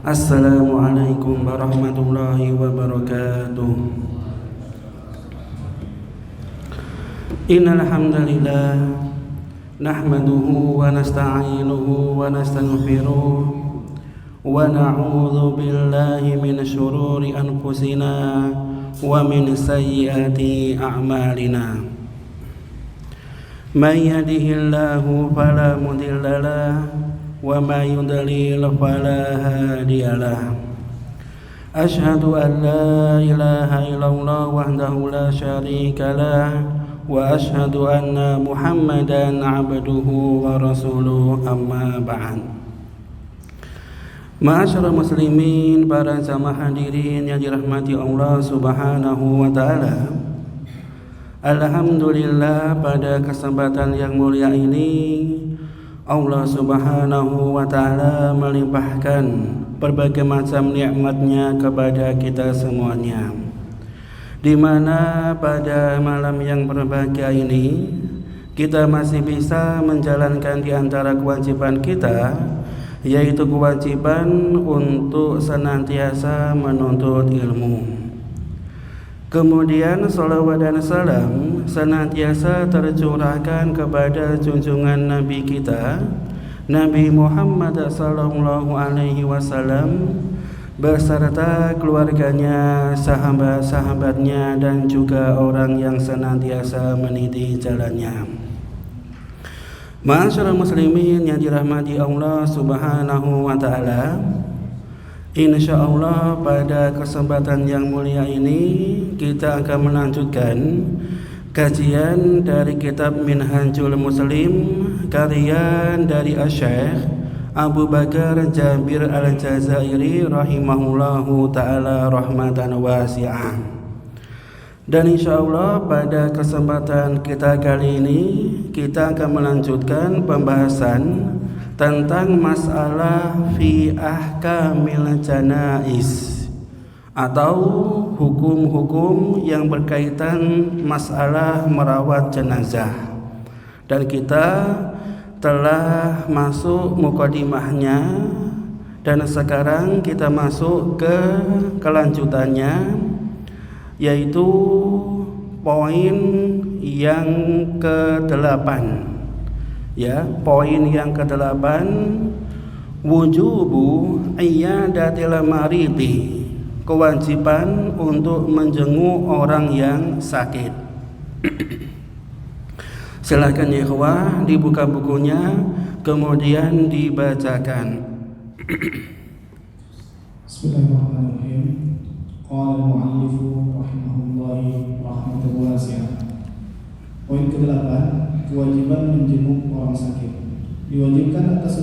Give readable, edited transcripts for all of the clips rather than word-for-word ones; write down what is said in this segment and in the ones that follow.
Assalamualaikum warahmatullahi wabarakatuh. Innal hamdalillah nahmaduhu wa nasta'inuhu wa nastaghfiruh wa na'udzu billahi min syururi anfusina wa min sayyiati a'malina. May yahdihillahu fala mudilla lahu wa may yudlil fala hadiyalah. Asyhadu an la ilaha illallah wahdahu la syarika lah wa asyhadu anna Muhammadan abduhu wa rasuluh, amma ba'd. Ma'asyiral muslimin, para jamaah hadirin yang dirahmati Allah Subhanahu wa taala. Alhamdulillah, pada kesempatan yang mulia ini Allah Subhanahu wa ta'ala melimpahkan berbagai macam nikmatnya kepada kita semuanya, di mana pada malam yang berbahagia ini kita masih bisa menjalankan di antara kewajiban kita, yaitu kewajiban untuk senantiasa menuntut ilmu. Kemudian salawat dan salam senantiasa tercurahkan kepada junjungan Nabi kita, Nabi Muhammad sallallahu alaihi wasallam, beserta keluarganya, sahabat-sahabatnya, dan juga orang yang senantiasa meniti jalannya. Ma'asyiral muslimin yang dirahmati Allah Subhanahu wa taala, insyaallah pada kesempatan yang mulia ini kita akan melanjutkan kajian dari kitab Minhajul Muslim karya dari Asy-Syaikh Abu Bakar Jabir Al-Jazairi rahimahullahu taala rahmatan wasi'ah. Dan insyaallah pada kesempatan kita kali ini kita akan melanjutkan pembahasan tentang masalah fi ahkamil janaiz, atau hukum-hukum yang berkaitan masalah merawat jenazah. Dan kita telah masuk mukadimahnya, dan sekarang kita masuk ke kelanjutannya, yaitu poin yang ke-8. Poin yang ke-8, wujubu iyadatil maridi, kewajiban untuk menjenguk orang yang sakit. Silakan ya ikhwah, dibuka bukunya kemudian dibacakan. Bismillahirrahmanirrahim. Qala al-mu'allifu rahimahullahi rahmatan wasi'ah. Poin ke-8, kewajiban menjenguk orang sakit. Diwajibkan atas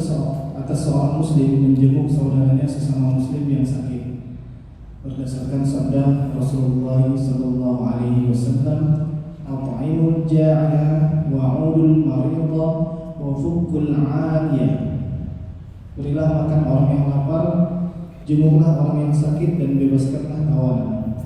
seorang muslim menjenguk saudaranya sesama muslim yang sakit, berdasarkan sabda Rasulullah sallallahu alaihi wasallam, at'imul ja'i'a wa'udul maridha wa fukkul 'aliyah. Berilah makan orang yang lapar, jenguklah orang yang sakit, dan bebaskanlah tawanan.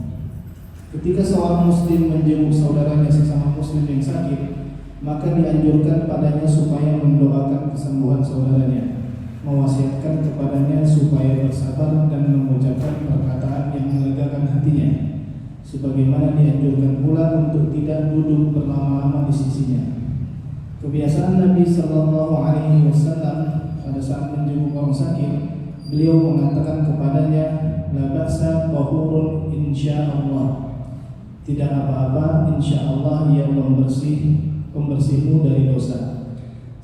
Ketika seorang muslim menjenguk saudaranya sesama muslim yang sakit, maka dianjurkan padanya supaya mendoakan kesembuhan saudaranya, mewasiatkan kepadanya supaya bersabar dan mengucapkan perkataan yang melegakan hatinya, sebagaimana dianjurkan pula untuk tidak duduk berlama-lama di sisinya. Kebiasaan Nabi sallallahu alaihi wasallam pada saat menjenguk orang sakit, beliau mengatakan kepadanya, la ba'sa tahurun insyaallah, tidak apa-apa, insyaallah ia pembersihmu dari dosa.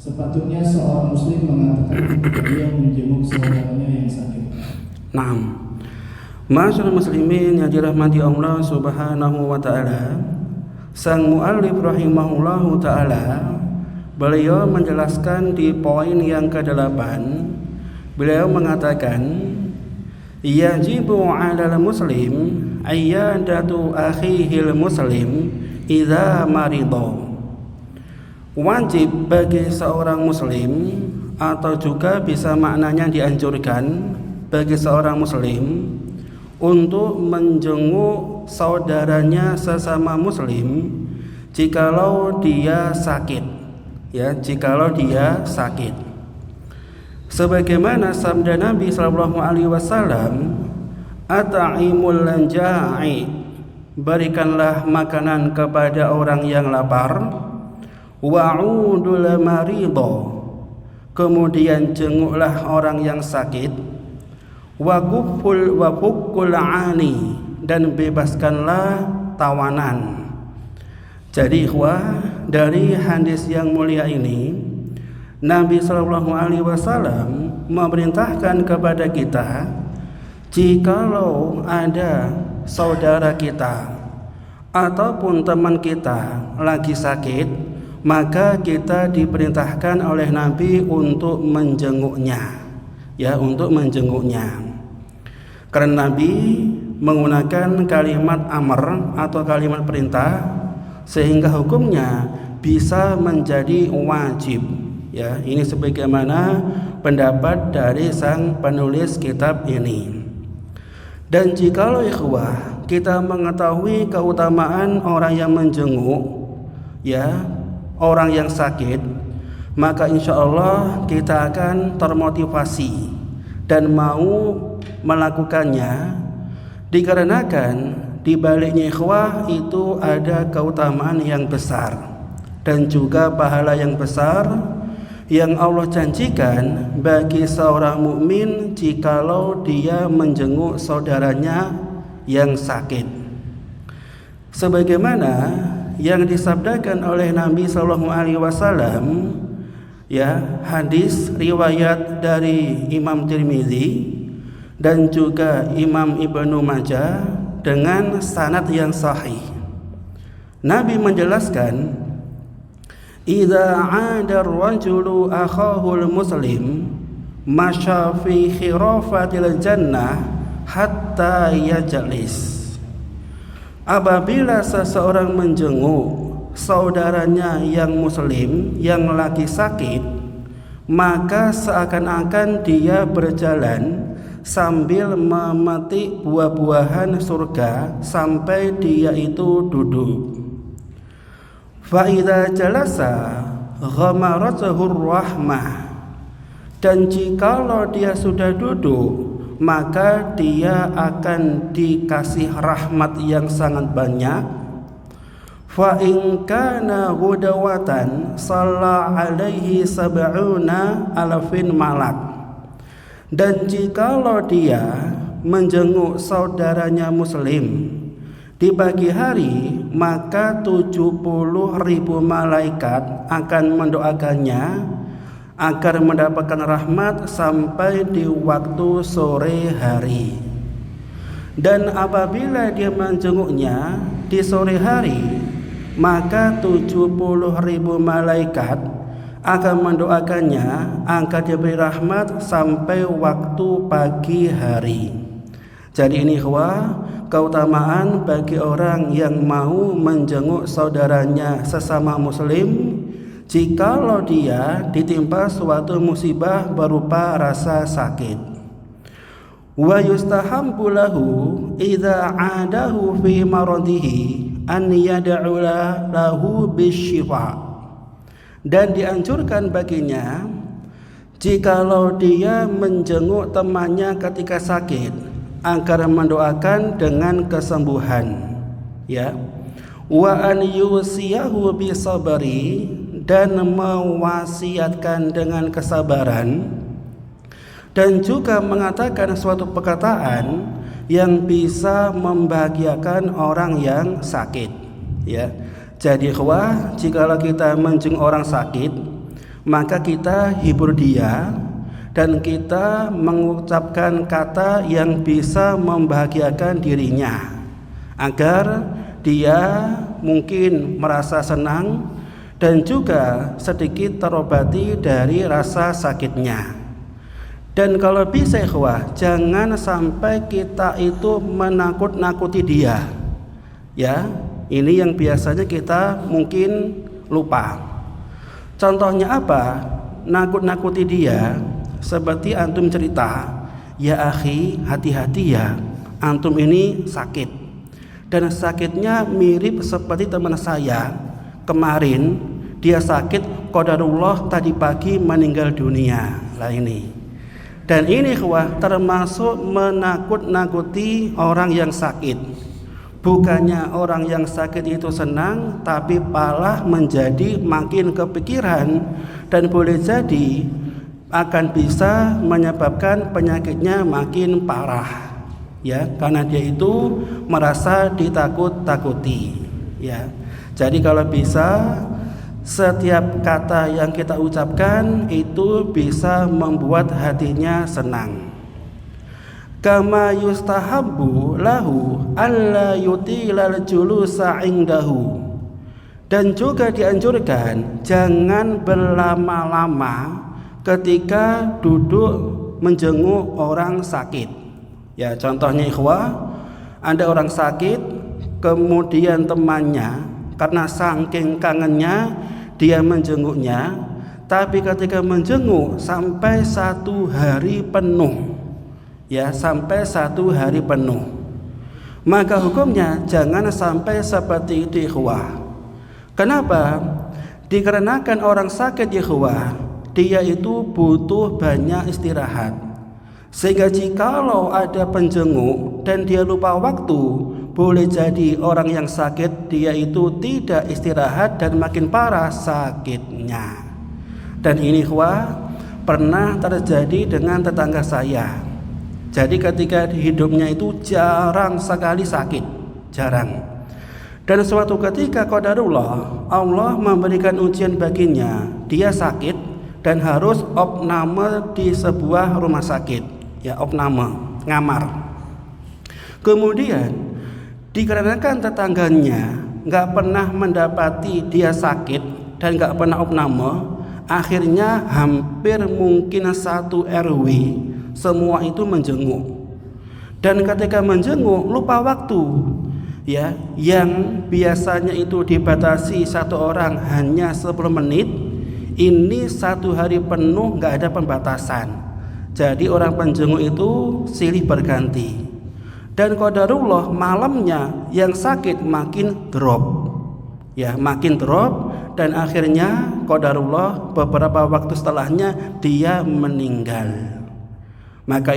Sepatutnya seorang muslim mengatakan ketika dia menjenguk saudaranya yang sakit. Naam. Ma'asyiral muslimin yang dirahmati Allah Subhanahu wa taala, sang muallif rahimahullahu taala beliau menjelaskan di poin yang ke-8, beliau mengatakan, yajibu 'alal muslim ayyadatu akhihil muslim idza maridha. Wajib bagi seorang muslim, atau juga bisa maknanya dianjurkan bagi seorang muslim, untuk menjenguk saudaranya sesama muslim jikalau dia sakit. Jikalau dia sakit. Sebagaimana sabda Nabi sallallahu alaihi wasallam, at'imul ja'i, berikanlah makanan kepada orang yang lapar, wa'udul maridho, kemudian jenguklah orang yang sakit, wa fukkul 'ani, dan bebaskanlah tawanan. Jadi dari hadis yang mulia ini, Nabi sallallahu alaihi wasallam memerintahkan kepada kita, jikalau ada saudara kita ataupun teman kita lagi sakit, maka kita diperintahkan oleh Nabi untuk menjenguknya, untuk menjenguknya. Karena Nabi menggunakan kalimat amr atau kalimat perintah, sehingga hukumnya bisa menjadi wajib. Ini sebagaimana pendapat dari sang penulis kitab ini. Dan jikalau ikhwah kita mengetahui keutamaan orang yang menjenguk, orang yang sakit, maka insya Allah kita akan termotivasi dan mau melakukannya, dikarenakan di baliknya ikhwah itu ada keutamaan yang besar dan juga pahala yang besar yang Allah janjikan bagi seorang mukmin jikalau dia menjenguk saudaranya yang sakit. Sebagaimana yang disabdakan oleh Nabi sallallahu alaihi wasallam, hadis riwayat dari Imam Tirmizi dan juga Imam Ibnu Majah dengan sanad yang sahih. Nabi menjelaskan, idza 'ada ar-rajulu akhahul muslim masya fi khirafatil jannah hatta yajlis. Apabila seseorang menjenguk saudaranya yang muslim yang lagi sakit, maka seakan-akan dia berjalan sambil memetik buah-buahan surga sampai dia itu duduk. Fa idza jalasa ghamaratuhur rahmah, dan jikalau dia sudah duduk, maka dia akan dikasih rahmat yang sangat banyak. Fa in kana ghudawatan shalla alaihi sab'una alafin malak, dan jikalau dia menjenguk saudaranya muslim di pagi hari, maka 70.000 malaikat akan mendoakannya agar mendapatkan rahmat sampai di waktu sore hari. Dan apabila dia menjenguknya di sore hari, maka 70.000 malaikat akan mendoakannya agar diberi rahmat sampai waktu pagi hari. Jadi ini keutamaan bagi orang yang mau menjenguk saudaranya sesama muslim jikalau dia ditimpa suatu musibah berupa rasa sakit. Wa yustahabbu lahu idza 'adahu fi maradihi an yad'u lahu bisyifa, dan dianjurkan baginya jikalau dia menjenguk temannya ketika sakit agar mendoakan dengan kesembuhan, wa an yusiyahu bisabri, dan mewasiatkan dengan kesabaran, dan juga mengatakan suatu perkataan yang bisa membahagiakan orang yang sakit. Jadi jikalau kita menjenguk orang sakit, maka kita hibur dia dan kita mengucapkan kata yang bisa membahagiakan dirinya agar dia mungkin merasa senang dan juga sedikit terobati dari rasa sakitnya. Dan kalau bisa jangan sampai kita itu menakut-nakuti dia. Ini yang biasanya kita mungkin lupa. Contohnya apa? Nakut-nakuti dia seperti antum cerita, ya akhi, hati-hati ya, antum ini sakit, dan sakitnya mirip seperti teman saya kemarin, dia sakit qadarullah tadi pagi meninggal dunia. Lah ini Dan ini termasuk menakut-nakuti orang yang sakit. Bukannya orang yang sakit itu senang, tapi malah menjadi makin kepikiran dan boleh jadi akan bisa menyebabkan penyakitnya makin parah, ya, karena dia itu merasa ditakut-takuti, ya. Jadi kalau bisa setiap kata yang kita ucapkan itu bisa membuat hatinya senang. Kama yustahabbu lahu alla yutilal julusa indahu. Dan juga dianjurkan jangan berlama-lama ketika duduk menjenguk orang sakit. Ya, contohnya ada orang sakit, kemudian temannya karena saking kangennya dia menjenguknya, tapi ketika menjenguk sampai 1 hari penuh. Ya, sampai 1 hari penuh. Maka hukumnya jangan sampai seperti itu, Kenapa? Dikarenakan orang sakit, dia itu butuh banyak istirahat. Sehingga jikalau ada penjenguk dan dia lupa waktu, boleh jadi orang yang sakit dia itu tidak istirahat dan makin parah sakitnya. Dan ini pernah terjadi dengan tetangga saya. Jadi ketika hidupnya itu jarang sekali sakit, jarang. Dan suatu ketika qadarullah, Allah memberikan ujian baginya. Dia sakit dan harus opname di sebuah rumah sakit, ya, opname, ngamar. Kemudian dikarenakan tetangganya nggak pernah mendapati dia sakit dan nggak pernah opname, akhirnya hampir mungkin 1 RW semua itu menjenguk. Dan ketika menjenguk lupa waktu, ya, yang biasanya itu dibatasi 1 orang hanya 10 menit, ini 1 hari penuh nggak ada pembatasan. Jadi orang penjenguk itu silih berganti. Dan qadarullah malamnya yang sakit makin drop, ya, makin drop, dan akhirnya qadarullah beberapa waktu setelahnya dia meninggal. Maka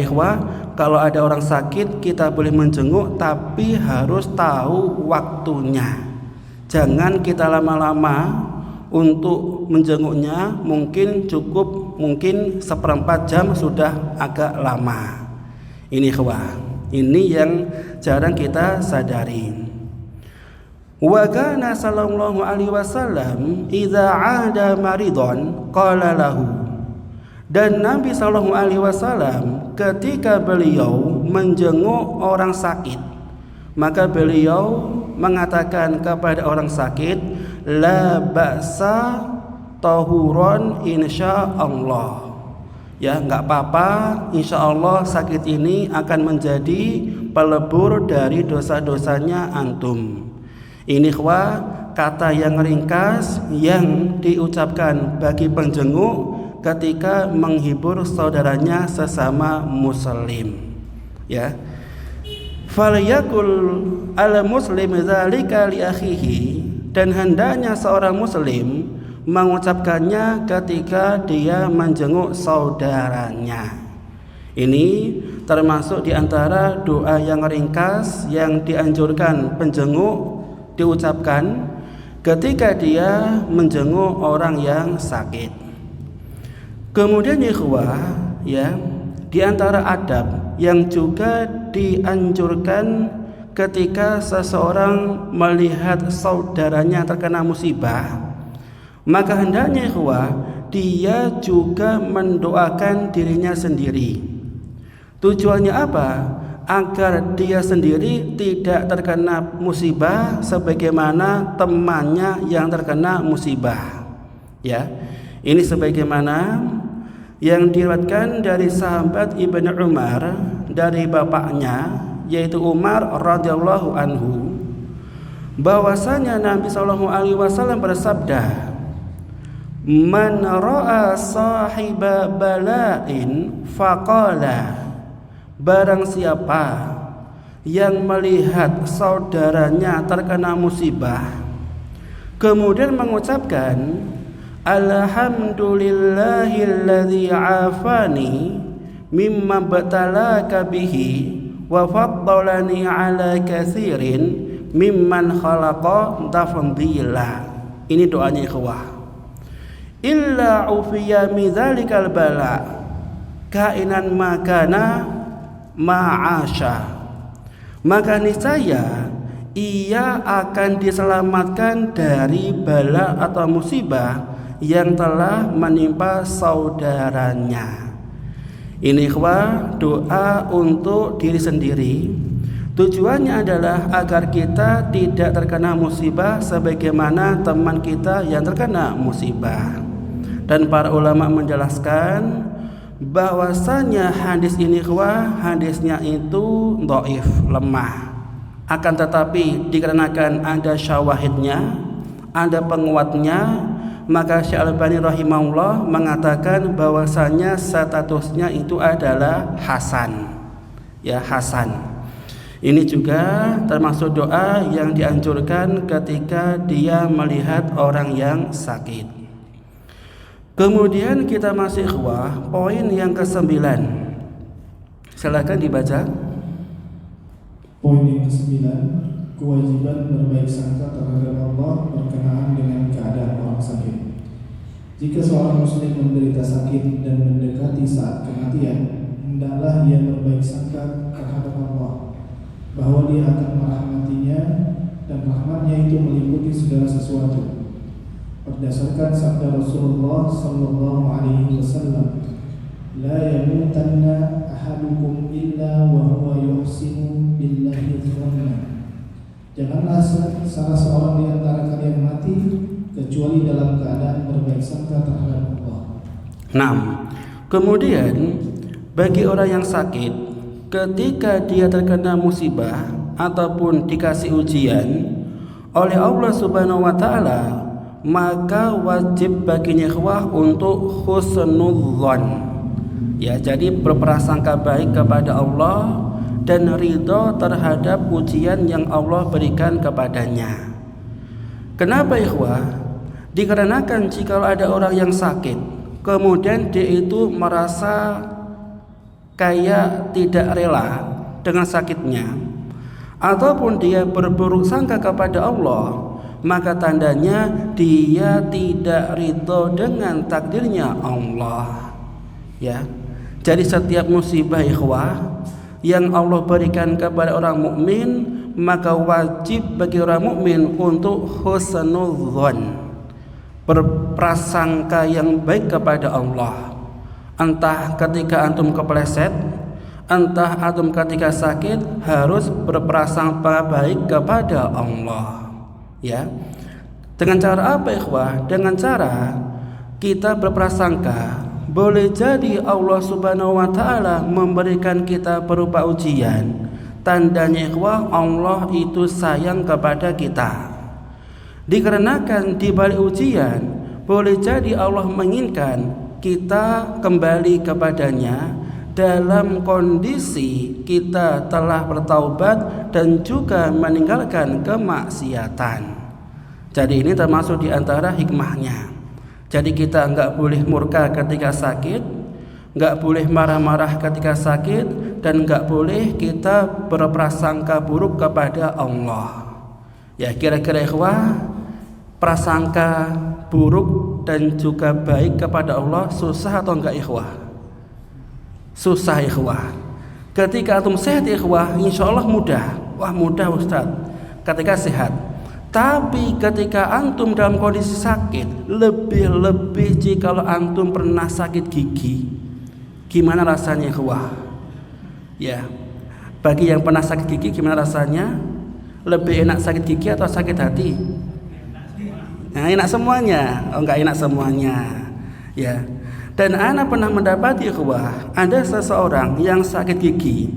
kalau ada orang sakit kita boleh menjenguk, tapi harus tahu waktunya. Jangan kita lama-lama untuk menjenguknya, mungkin cukup 1/4 jam sudah agak lama. Ini ini yang jarang kita sadari. Wa kana sallallahu alaihi wasallam idza 'ada maridon qala lahu. Dan Nabi sallallahu alaihi wasallam ketika beliau menjenguk orang sakit, maka beliau mengatakan kepada orang sakit, la ba'sa tahuron insyaallah. Ya, enggak apa-apa, insyaallah sakit ini akan menjadi pelebur dari dosa-dosanya antum. Ini kata yang ringkas yang diucapkan bagi penjenguk ketika menghibur saudaranya sesama muslim, ya. Falyakul al muslim dzalika li akhihi, dan hendaknya seorang muslim mengucapkannya ketika dia menjenguk saudaranya. Ini termasuk di antara doa yang ringkas yang dianjurkan penjenguk diucapkan ketika dia menjenguk orang yang sakit. Kemudian ya, di antara adab yang juga dianjurkan ketika seseorang melihat saudaranya terkena musibah, maka hendaknya dia juga mendoakan dirinya sendiri. Tujuannya apa? Agar dia sendiri tidak terkena musibah sebagaimana temannya yang terkena musibah, ya. Ini sebagaimana yang diriwayatkan dari sahabat Ibnu Umar dari bapaknya, yaitu Umar radhiyallahu anhu, bahwasanya Nabi sallallahu alaihi wasallam bersabda, man ra'a sahiba bala'in faqala, barang siapa yang melihat saudaranya terkena musibah kemudian mengucapkan alhamdulillahilladzi afani mimma batalaka bihi wa faddalani ala katsirin mimman khalaqa tafdila. Ini doanya ikhwah. Illa ufiya min dzalikal bala kainan makana ma'asha, maka niscaya ia akan diselamatkan dari bala atau musibah yang telah menimpa saudaranya. Ini ikhwah doa untuk diri sendiri. Tujuannya adalah agar kita tidak terkena musibah sebagaimana teman kita yang terkena musibah. Dan para ulama menjelaskan bahwasanya hadis ini hadisnya itu dhaif, lemah. Akan tetapi dikarenakan ada syawahidnya, ada penguatnya, maka Syekh Albani rahimahullah mengatakan bahwasanya statusnya itu adalah hasan. Ya, hasan. Ini juga termasuk doa yang dianjurkan ketika dia melihat orang yang sakit. Kemudian kita masih ikhwah poin yang ke-9. Silakan dibaca. Poin yang ke-9, kewajiban berbaik sangka terhadap Allah berkenaan dengan keadaan orang sakit. Jika seorang muslim menderita sakit dan mendekati saat kematian, hendaklah ia berbaik sangka terhadap Allah bahwa dia akan merahmatinya dan rahmatnya itu meliputi segala sesuatu. Berdasarkan sabda Rasulullah sallallahu alaihi wasallam, la yamutanna ahadukum illa wa huwa yuhsinu billahi dhanna. Janganlah salah seorang di antara kalian mati kecuali dalam keadaan berbaik sangka terhadap Allah. Nah, kemudian bagi orang yang sakit, ketika dia terkena musibah ataupun dikasih ujian oleh Allah Subhanahu wa taala, maka wajib baginya ikhwah untuk husnudzon. Ya, jadi berprasangka baik kepada Allah dan ridho terhadap ujian yang Allah berikan kepadanya. Kenapa ikhwah? Dikarenakan jika ada orang yang sakit, kemudian dia itu merasa kayak tidak rela dengan sakitnya, ataupun dia berburuk sangka kepada Allah, maka tandanya dia tidak ridho dengan takdirnya Allah. Ya, jadi setiap musibah ikhwah yang Allah berikan kepada orang mukmin, maka wajib bagi orang mukmin untuk husnudzon, berprasangka yang baik kepada Allah. Entah ketika antum kepleset, entah antum ketika sakit, harus berprasangka baik kepada Allah. Ya, dengan cara apa ikhwah? Dengan cara kita berprasangka boleh jadi Allah Subhanahu wa taala memberikan kita berupa ujian. Tandanya ikhwah Allah itu sayang kepada kita. Dikarenakan di balik ujian boleh jadi Allah menginginkan kita kembali kepadanya dalam kondisi kita telah bertaubat dan juga meninggalkan kemaksiatan. Jadi ini termasuk di antara hikmahnya. Jadi kita enggak boleh murka ketika sakit, enggak boleh marah-marah ketika sakit, dan enggak boleh kita berprasangka buruk kepada Allah. Ya, kira-kira ikhwah, prasangka buruk dan juga baik kepada Allah susah atau enggak ikhwah? Susah ikhwah. Ketika antum sehat ikhwah, insya Allah mudah. Wah, mudah Ustaz ketika sehat. Tapi ketika antum dalam kondisi sakit, lebih-lebih jika antum pernah sakit gigi, gimana rasanya ikhwah? Ya, bagi yang pernah sakit gigi gimana rasanya? Lebih enak sakit gigi atau sakit hati? Nah, enak semuanya. Oh, enggak enak semuanya. Ya. Dan ana pernah mendapati ikhwah, ada seseorang yang sakit gigi,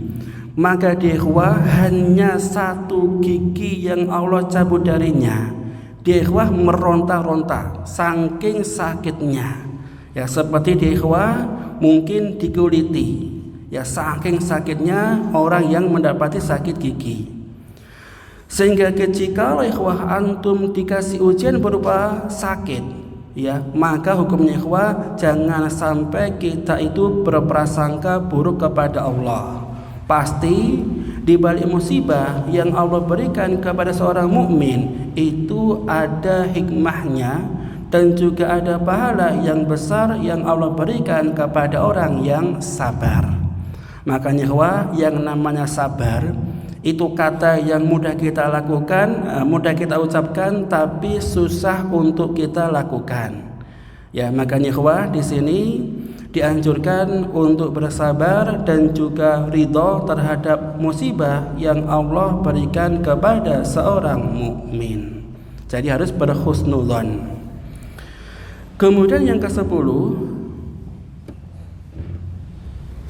maka dia ikhwah hanya satu gigi yang Allah cabut darinya. Dia ikhwah meronta-ronta saking sakitnya. Ya, seperti dia ikhwah mungkin dikuliti. Ya, saking sakitnya orang yang mendapati sakit gigi. Sehingga jika ikhwah antum dikasih ujian berupa sakit, ya, maka hukumnya ikhwah jangan sampai kita itu berprasangka buruk kepada Allah. Pasti di balik musibah yang Allah berikan kepada seorang mukmin itu ada hikmahnya dan juga ada pahala yang besar yang Allah berikan kepada orang yang sabar. Makanya ikhwah, yang namanya sabar itu kata yang mudah kita lakukan, mudah kita ucapkan, tapi susah untuk kita lakukan. Ya, makanya ikhwah di sini dianjurkan untuk bersabar dan juga ridho terhadap musibah yang Allah berikan kepada seorang mukmin. Jadi harus berhusnudzon. Kemudian yang ke-10,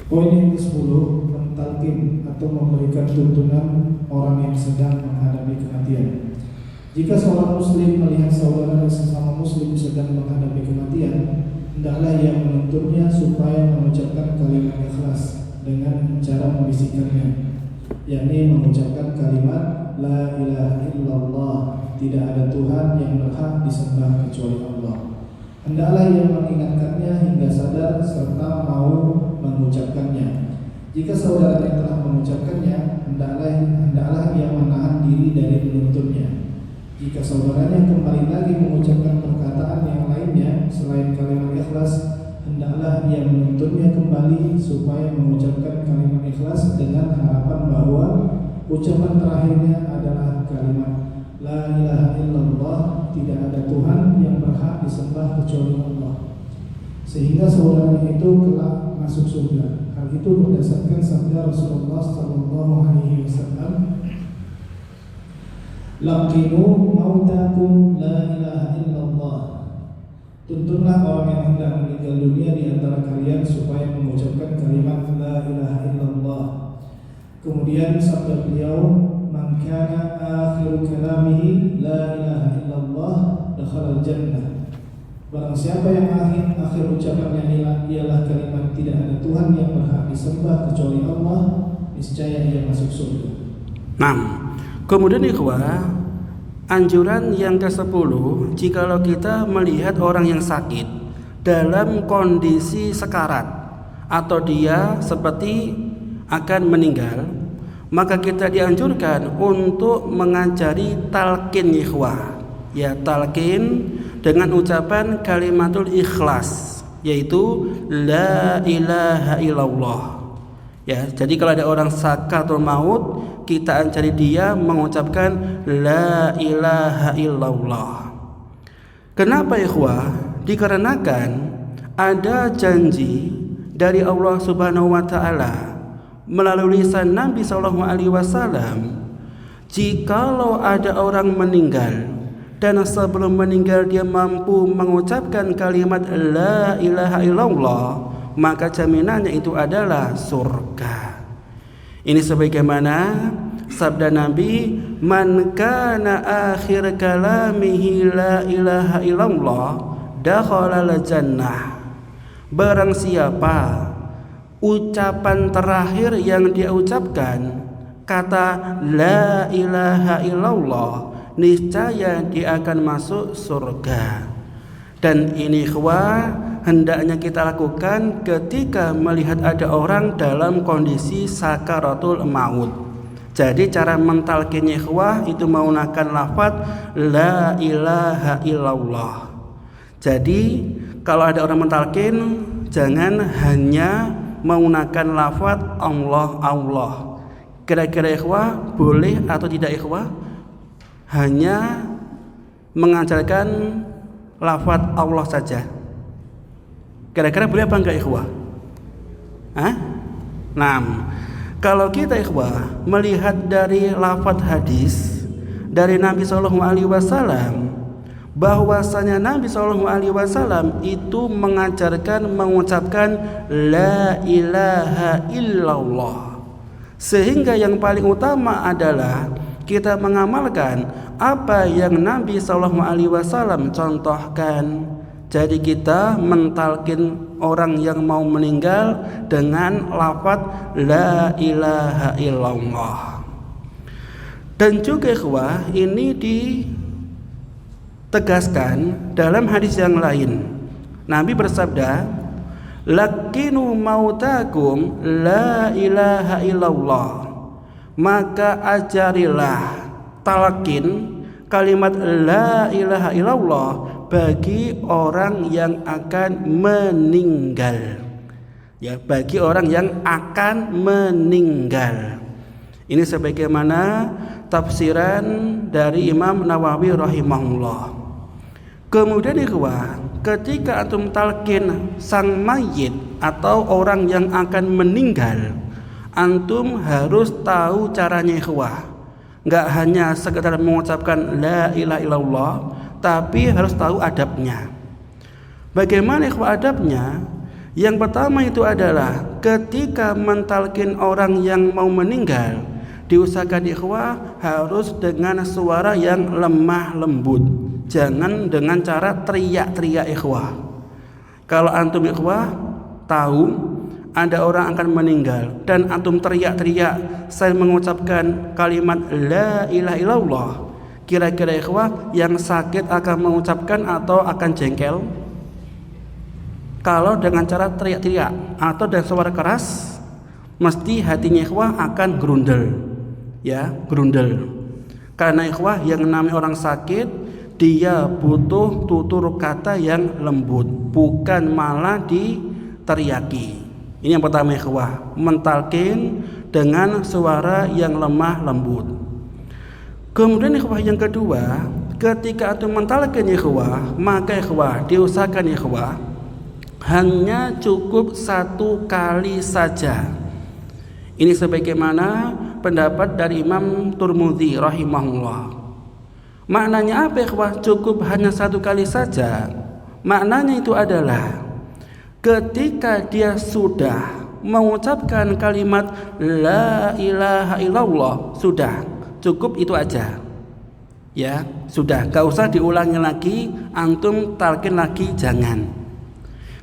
poin yang ke-10, mentalkin atau memberikan tuntunan orang yang sedang menghadapi kematian. Jika seorang muslim melihat saudara sesama muslim sedang menghadapi kematian, hendaklah ia menuntunnya supaya mengucapkan kalimat ikhlas dengan cara membisikkannya, yakni mengucapkan kalimat La ilaha illallah, tidak ada Tuhan yang berhak disembah kecuali Allah. Hendaklah ia mengingatkannya hingga sadar serta mau mengucapkannya. Jika saudaranya telah mengucapkannya, hendaklah ia menahan diri dari menuntunnya. Jika saudaranya kembali lagi mengucapkan perkataan yang lainnya selain kalimat ikhlas, hendaklah ia menuntunnya kembali supaya mengucapkan kalimat ikhlas dengan harapan bahwa ucapan terakhirnya adalah kalimat La ilaha illallah, tidak ada Tuhan yang berhak disembah kecuali Allah, sehingga saudaranya itu kelak masuk surga. Hal itu berdasarkan sabda Rasulullah SAW, Laqinu mautakum la ilaha illallah. Tuntunlah orang yang hendak meninggal dunia di antara kalian supaya mengucapkan kalimat la ilaha illallah. Kemudian sabda beliau, Man kana akhiru kalamihi la ilaha illallah dakhala al-jannah. Barang siapa yang akhir ucapannya ialah kalimat tidak ada Tuhan yang berhak disembah kecuali Allah, niscaya ia masuk surga. Nah, kemudian ikhwah, anjuran yang ke-10, jikalau kita melihat orang yang sakit dalam kondisi sekarat atau dia seperti akan meninggal, maka kita dianjurkan untuk mengajari talqin ikhwah. Ya, talqin dengan ucapan kalimatul ikhlas, yaitu la ilaha illallah. Ya, jadi kalau ada orang sakaratul maut, kita ajari dia mengucapkan la ilaha illallah. Kenapa ikhwah? Dikarenakan ada janji dari Allah Subhanahu wa taala melalui lisan Nabi sallallahu alaihi wasallam, jikalau ada orang meninggal dan sebelum meninggal dia mampu mengucapkan kalimat la ilaha illallah, maka jaminannya itu adalah surga. Ini sebagaimana sabda Nabi, man kana akhir kalamihi la ilaha illallah dakhala al-jannah. Barang siapa ucapan terakhir yang dia ucapkan kata la ilaha illallah, niscaya dia akan masuk surga. Dan ini ikhwah hendaknya kita lakukan ketika melihat ada orang dalam kondisi sakaratul maut. Jadi cara mentalkinnya ikhwah itu menggunakan lafaz la ilaha illallah. Jadi kalau ada orang mentalkin, jangan hanya menggunakan lafaz Allah Allah. Kira-kira ikhwah boleh atau tidak ikhwah? Hanya mengajarkan lafaz Allah saja. Kira-kira boleh apa enggak ikhwah? Nah, kalau kita ikhwah melihat dari lafaz hadis dari Nabi sallallahu alaihi wasallam, bahwasanya Nabi sallallahu alaihi wasallam itu mengajarkan mengucapkan la ilaha illallah, sehingga yang paling utama adalah kita mengamalkan apa yang Nabi sallallahu alaihi wasallam contohkan. Jadi kita mentalkin orang yang mau meninggal dengan lafaz la ilaha illallah. Dan juga ikhwah, ini ditekankan tegaskan dalam hadis yang lain. Nabi bersabda, "Lakinu mautakum la ilaha illallah." Maka ajarilah, talqin kalimat la ilaha illallah bagi orang yang akan meninggal. Ya, bagi orang yang akan meninggal. Ini sebagaimana tafsiran dari Imam Nawawi rahimahullah. Kemudian ikhwah, ketika antum talqin sang mayit atau orang yang akan meninggal, antum harus tahu caranya ikhwah. Enggak hanya sekedar mengucapkan la ilaha illallah, tapi harus tahu adabnya. Bagaimana ikhwah adabnya? Yang pertama itu adalah ketika mentalkin orang yang mau meninggal, diusahakan ikhwah harus dengan suara yang lemah lembut. Jangan dengan cara teriak-teriak ikhwah. Kalau antum ikhwah tahu ada orang akan meninggal dan antum teriak-teriak saya mengucapkan kalimat la ilaha illallah, kira-kira ikhwah yang sakit akan mengucapkan atau akan jengkel? Kalau dengan cara teriak-teriak atau dengan suara keras, mesti hatinya ikhwah akan gerundel, ya, gerundel. Karena ikhwah yang namanya orang sakit, dia butuh tutur kata yang lembut, bukan malah diteriaki. Ini yang pertama ikhwah, mentalkin dengan suara yang lemah lembut. Kemudian ikhwah yang kedua, ketika antum mentalkin ikhwah, maka ikhwah diusahakan ikhwah hanya cukup 1 kali saja. Ini sebagaimana pendapat dari Imam Tirmidzi rahimahullah. Maknanya apa ikhwah? Cukup hanya 1 kali saja. Maknanya itu adalah ketika dia sudah mengucapkan kalimat la ilaha illallah, sudah cukup itu aja. Ya, sudah, gak usah diulangi lagi, antum talqin lagi jangan.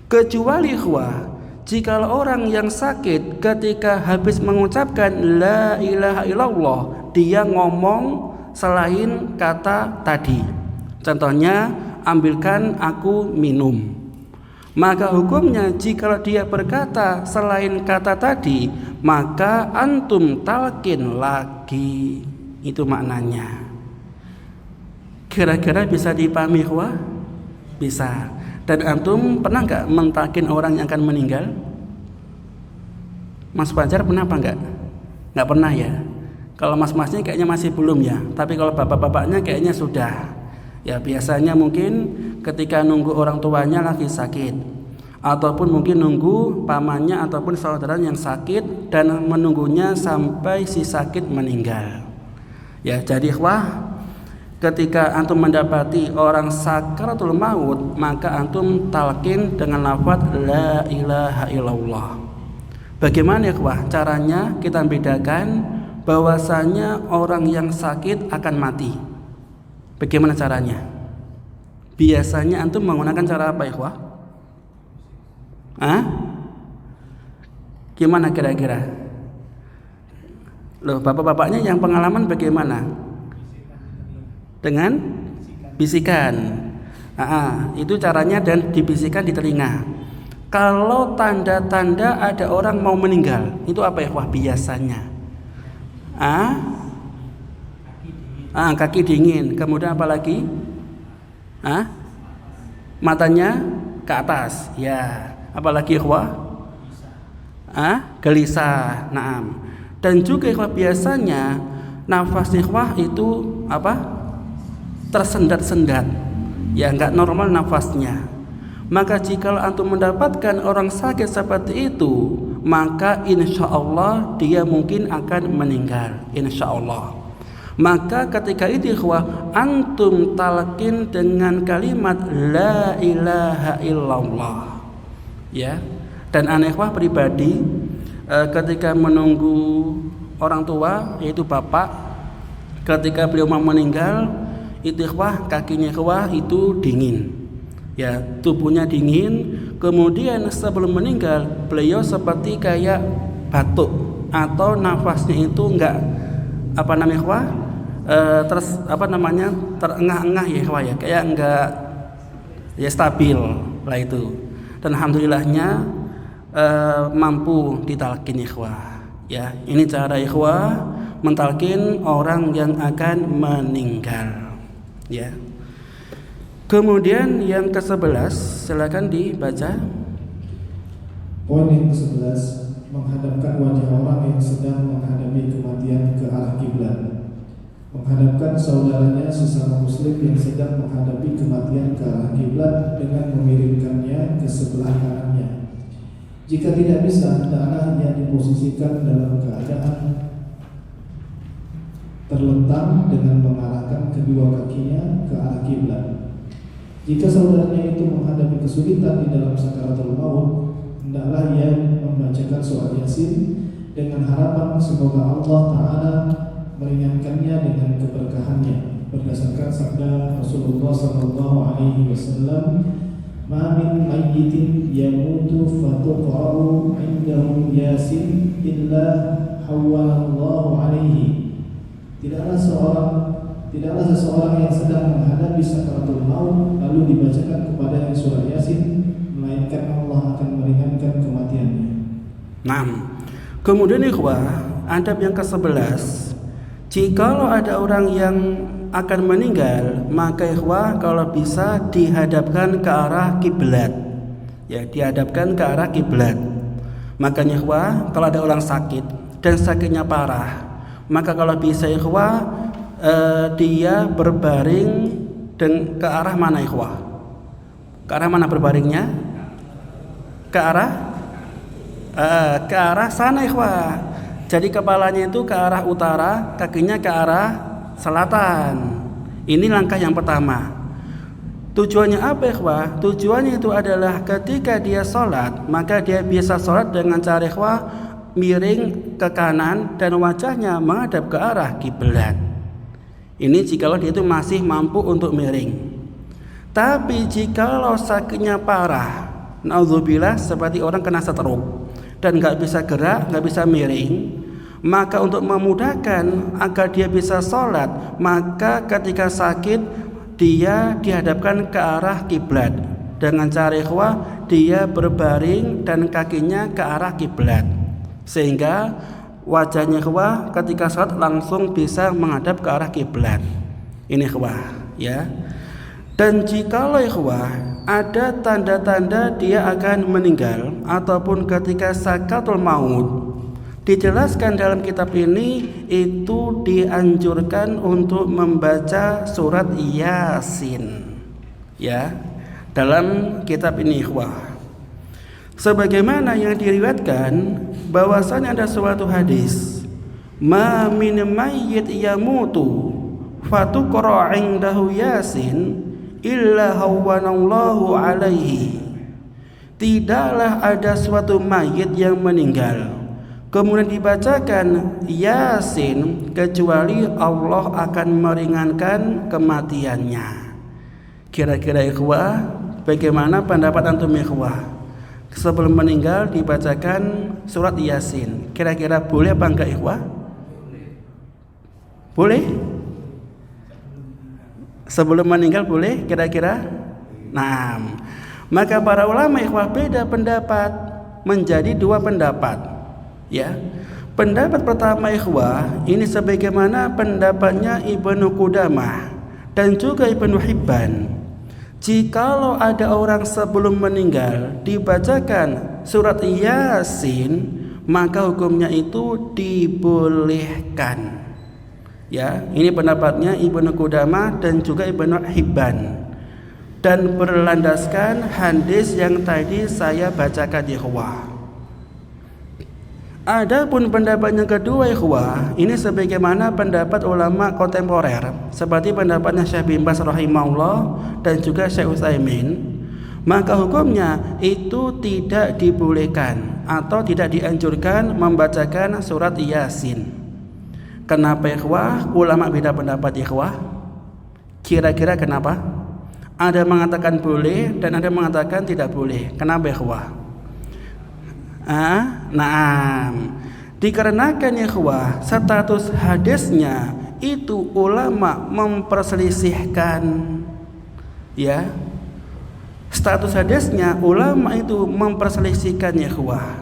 Kecuali ikhwah, jika orang yang sakit ketika habis mengucapkan la ilaha illallah, dia ngomong selain kata tadi. Contohnya, ambilkan aku minum. Maka hukumnya jika dia berkata selain kata tadi, maka antum talqin lagi. Itu maknanya. Kira-kira bisa dipahami ikhwah? Bisa. Dan antum pernah nggak mentalqin orang yang akan meninggal? Mas Fajar pernah apa enggak? Nggak pernah ya. Kalau mas-masnya kayaknya masih belum ya. Tapi kalau bapak-bapaknya kayaknya sudah. Ya biasanya mungkin ketika nunggu orang tuanya lagi sakit, ataupun mungkin nunggu pamannya ataupun saudara yang sakit dan menunggunya sampai si sakit meninggal. Ya jadi ikhwah, ketika antum mendapati orang sakaratul maut, maka antum talqin dengan lafaz la ilaha illallah. Bagaimana ikhwah caranya? Kita bedakan bahwasanya orang yang sakit akan mati. Bagaimana caranya? Biasanya antum menggunakan cara apa ikhwah? Gimana kira-kira? Loh, bapak-bapaknya yang pengalaman bagaimana? Dengan bisikan. Itu caranya dan dibisikkan di telinga. Kalau tanda-tanda ada orang mau meninggal, itu apa ikhwah biasanya? Kaki dingin. Kemudian apa lagi? Matanya ke atas. Ya. Apalagi ikhwah? Gelisah. Naam. Dan juga ikhwah biasanya nafas ikhwah itu apa? Tersendat-sendat. Ya enggak normal nafasnya. Maka jika antum mendapatkan orang sakit seperti itu, maka insya Allah dia mungkin akan meninggal. Insya Allah. Maka ketika itu ikhwah, antum talqin dengan kalimat la ilaha illallah. Ya. Dan ikhwah pribadi, ketika menunggu orang tua yaitu bapak, ketika beliau mau meninggal, itu ikhwah kakinya ikhwah itu dingin. Ya, tubuhnya dingin. Kemudian sebelum meninggal, beliau seperti kayak batuk atau nafasnya itu enggak ikhwah, terengah-engah ya ikhwah ya, kayak enggak ya stabil lah itu. Dan alhamdulillahnya mampu ditalkin ikhwah ya. Ini cara ikhwah mentalkin orang yang akan meninggal ya. Kemudian yang ke-11 silakan dibaca. Poin yang ke-11, menghadapkan wajah orang yang sedang menghadapi kematian ke arah kiblat. Menghadapkan saudaranya sesama muslim yang sedang menghadapi kematian ke arah kiblat dengan memiringkannya ke sebelah kanannya. Jika tidak bisa, hendaklah ia diposisikan dalam keadaan terlentang dengan mengarahkan kedua kakinya ke arah kiblat. Jika saudaranya itu menghadapi kesulitan di dalam sakaratul maut, hendaklah ia membacakan surah Yasin dengan harapan semoga Allah Ta'ala meringankannya dengan keberkahannya. Berdasarkan sabda Rasulullah SAW, "Ma min mayyitin yamutu fatuqra'u 'indahu Yasin illa hawwalallahu 'alaihi." Tidaklah seseorang yang sedang menghadapi sakaratul maut lalu dibacakan kepadanya surah Yasin, melainkan Allah akan meringankan kematiannya. Nah, kemudian ikhwah, adab yang ke-11, jikalau ada orang yang akan meninggal, maka ikhwah kalau bisa dihadapkan ke arah kiblat. Ya, dihadapkan ke arah kiblat. Makanya ikhwah, kalau ada orang sakit dan sakitnya parah, maka kalau bisa ikhwah dia berbaring ke arah mana ikhwah? Ke arah mana berbaringnya? Ke arah sana ikhwah. Jadi kepalanya itu ke arah utara, kakinya ke arah selatan. Ini langkah yang pertama. Tujuannya apa ikhwah? Tujuannya itu adalah ketika dia sholat, maka dia bisa sholat dengan cara ikhwah miring ke kanan dan wajahnya menghadap ke arah kiblat. Ini jikalau dia itu masih mampu untuk miring. Tapi jikalau sakitnya parah, naudzubillah, seperti orang kena stroke dan nggak bisa gerak, nggak bisa miring, maka untuk memudahkan agar dia bisa sholat, maka ketika sakit dia dihadapkan ke arah kiblat dengan cara ikhwah dia berbaring dan kakinya ke arah kiblat, sehingga wajahnya ikhwah ketika sholat langsung bisa menghadap ke arah kiblat. Ini ikhwah ya. Dan jikalau ikhwah ada tanda-tanda dia akan meninggal ataupun ketika sakaratul maut, dijelaskan dalam kitab ini itu dianjurkan untuk membaca surat Yasin ya, dalam kitab ini ikhwah. Sebagaimana yang diriwayatkan bahwasanya ada suatu hadis, ma min mayyit yamutu fatuqra 'indahu Yasin illa hawwanallahu alaihi. Tidaklah ada suatu mayit yang meninggal kemudian dibacakan Yasin kecuali Allah akan meringankan kematiannya. Kira-kira ikhwah, bagaimana pendapat antum ikhwah? Sebelum meninggal dibacakan surat Yasin, kira-kira boleh apa enggak ikhwah? Boleh? Sebelum meninggal boleh kira-kira? Nah, maka para ulama ikhwah beda pendapat menjadi dua pendapat ya. Pendapat pertama ikhwah ini sebagaimana pendapatnya Ibnu Qudamah dan juga Ibnu Hibban. Jikalau ada orang sebelum meninggal dibacakan surat Yasin, maka hukumnya itu dibolehkan. Ya, ini pendapatnya Ibnu Qudamah dan juga Ibnu Hibban. Dan berlandaskan hadis yang tadi saya bacakan ikhwah. Adapun pendapat yang kedua ikhwah, ini sebagaimana pendapat ulama kontemporer seperti pendapatnya Syekh bin Baz rahimahullah dan juga Syekh Utsaimin, maka hukumnya itu tidak dibolehkan atau tidak dianjurkan membacakan surat Yasin. Kenapa ikhwah? Ulama beda pendapat ikhwah. Kira-kira kenapa? Ada mengatakan boleh dan ada mengatakan tidak boleh. Kenapa ikhwah? Naam. Dikarenakan ikhwah status hadisnya itu ulama memperselisihkan, ya, status hadisnya ulama itu memperselisihkan, ya ikhwah.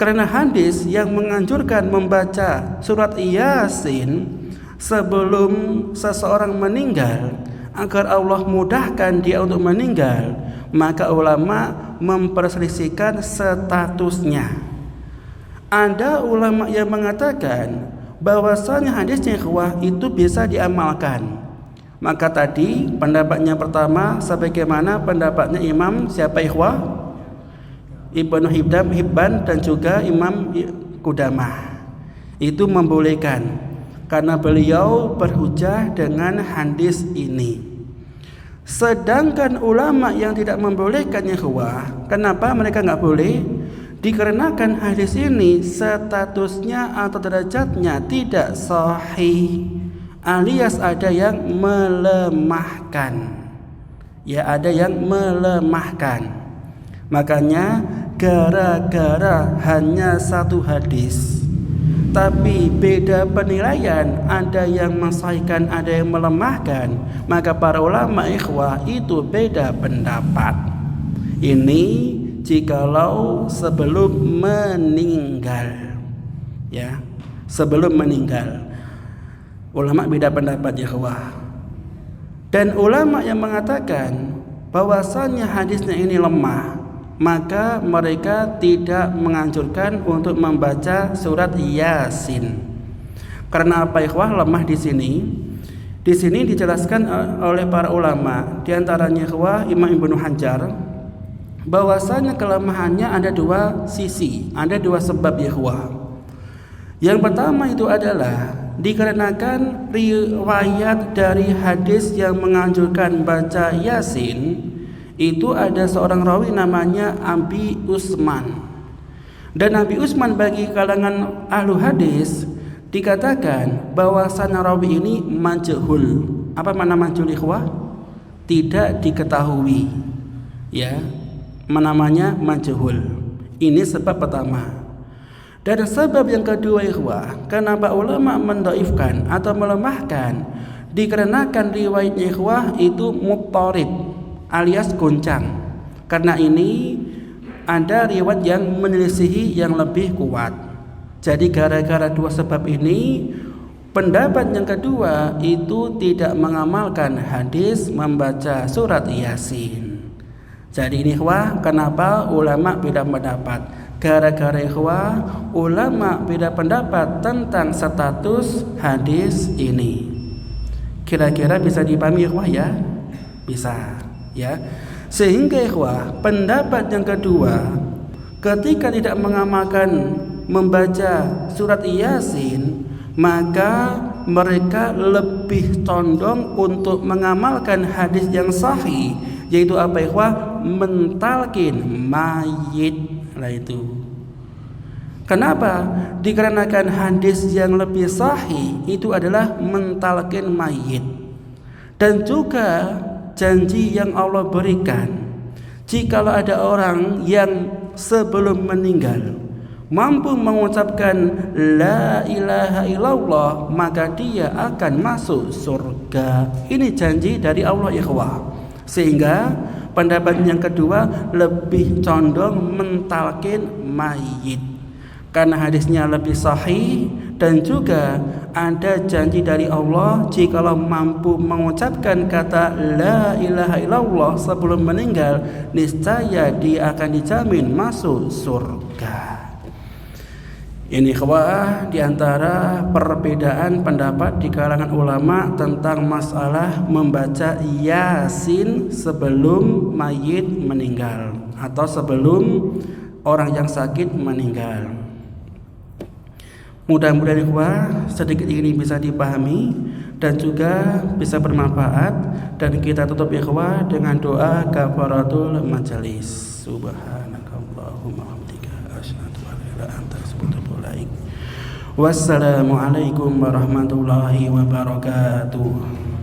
Karena hadis yang menganjurkan membaca surat Yasin sebelum seseorang meninggal agar Allah mudahkan dia untuk meninggal, maka ulama memperselisihkan statusnya. Ada ulama yang mengatakan bahwasanya hadisnya ikhwah itu bisa diamalkan. Maka tadi pendapatnya pertama sebagaimana pendapatnya Imam siapa ikhwah? Ibnu Hibban dan juga Imam Qudamah. Itu membolehkan karena beliau berhujjah dengan hadis ini. Sedangkan ulama yang tidak membolehkan, ya ikhwah, kenapa mereka nggak boleh? Dikarenakan hadis ini statusnya atau derajatnya tidak sahih, alias ada yang melemahkan. Ya, ada yang melemahkan. Makanya gara-gara hanya satu hadis tapi beda penilaian, ada yang mensahihkan, ada yang melemahkan, maka para ulama ikhwah itu beda pendapat. Ini jikalau sebelum meninggal, ya, sebelum meninggal ulama beda pendapat, ya ikhwah. Dan ulama yang mengatakan bahwasanya hadisnya ini lemah, maka mereka tidak menganjurkan untuk membaca surat Yasin. Karena apa ikhwah lemah di sini? Di sini dijelaskan oleh para ulama, di antaranya ikhwah Imam Ibnu Hajar, bahwasanya kelemahannya ada dua sisi, ada dua sebab, ya ikhwah. Yang pertama itu adalah dikarenakan riwayat dari hadis yang menganjurkan baca Yasin itu ada seorang rawi namanya Abi Usman. Dan Abi Usman bagi kalangan ahlu hadis dikatakan bahwasannya rawi ini majhul. Apa makna majhul ikhwah? Tidak diketahui, ya, namanya majhul. Ini sebab pertama. Dan sebab yang kedua ikhwah, kenapa ulama mendaifkan atau melemahkan? Dikarenakan riwayatnya ikhwah itu muttarib alias goncang. Karena ini ada riwayat yang menyelisihi yang lebih kuat. Jadi gara-gara dua sebab ini, pendapat yang kedua itu tidak mengamalkan hadis membaca surat Yasin. Jadi ini ikhwah, kenapa ulama beda pendapat? Gara-gara ikhwah ulama beda pendapat tentang status hadis ini. Kira-kira bisa dipahami ikhwah, ya? Bisa, ya. Sehingga ikhwah, pendapat yang kedua, ketika tidak mengamalkan membaca surat Yasin, maka mereka lebih condong untuk mengamalkan hadis yang sahih, yaitu apa ikhwah? Mentalkin mayit. Lah itu. Kenapa? Dikarenakan hadis yang lebih sahih itu adalah mentalkin mayit. Dan juga janji yang Allah berikan, jikalau ada orang yang sebelum meninggal mampu mengucapkan la ilaha illallah, maka dia akan masuk surga. Ini janji dari Allah, ikhwah. Sehingga pendapat yang kedua lebih condong mentalkin mayit karena hadisnya lebih sahih, dan juga ada janji dari Allah jikalau mampu mengucapkan kata la ilaha illallah sebelum meninggal, niscaya dia akan dijamin masuk surga. Ini ikhwah diantara perbedaan pendapat di kalangan ulama tentang masalah membaca Yasin sebelum mayit meninggal atau sebelum orang yang sakit meninggal. Mudah-mudahan ikhwah sedikit ini bisa dipahami dan juga bisa bermanfaat, dan kita tutup ikhwah dengan doa kafaratul majelis. Subhanakallahumma hamdika asyhadu an la ilaha illa anta astaghfiruka. Wassalamualaikum warahmatullahi wabarakatuh.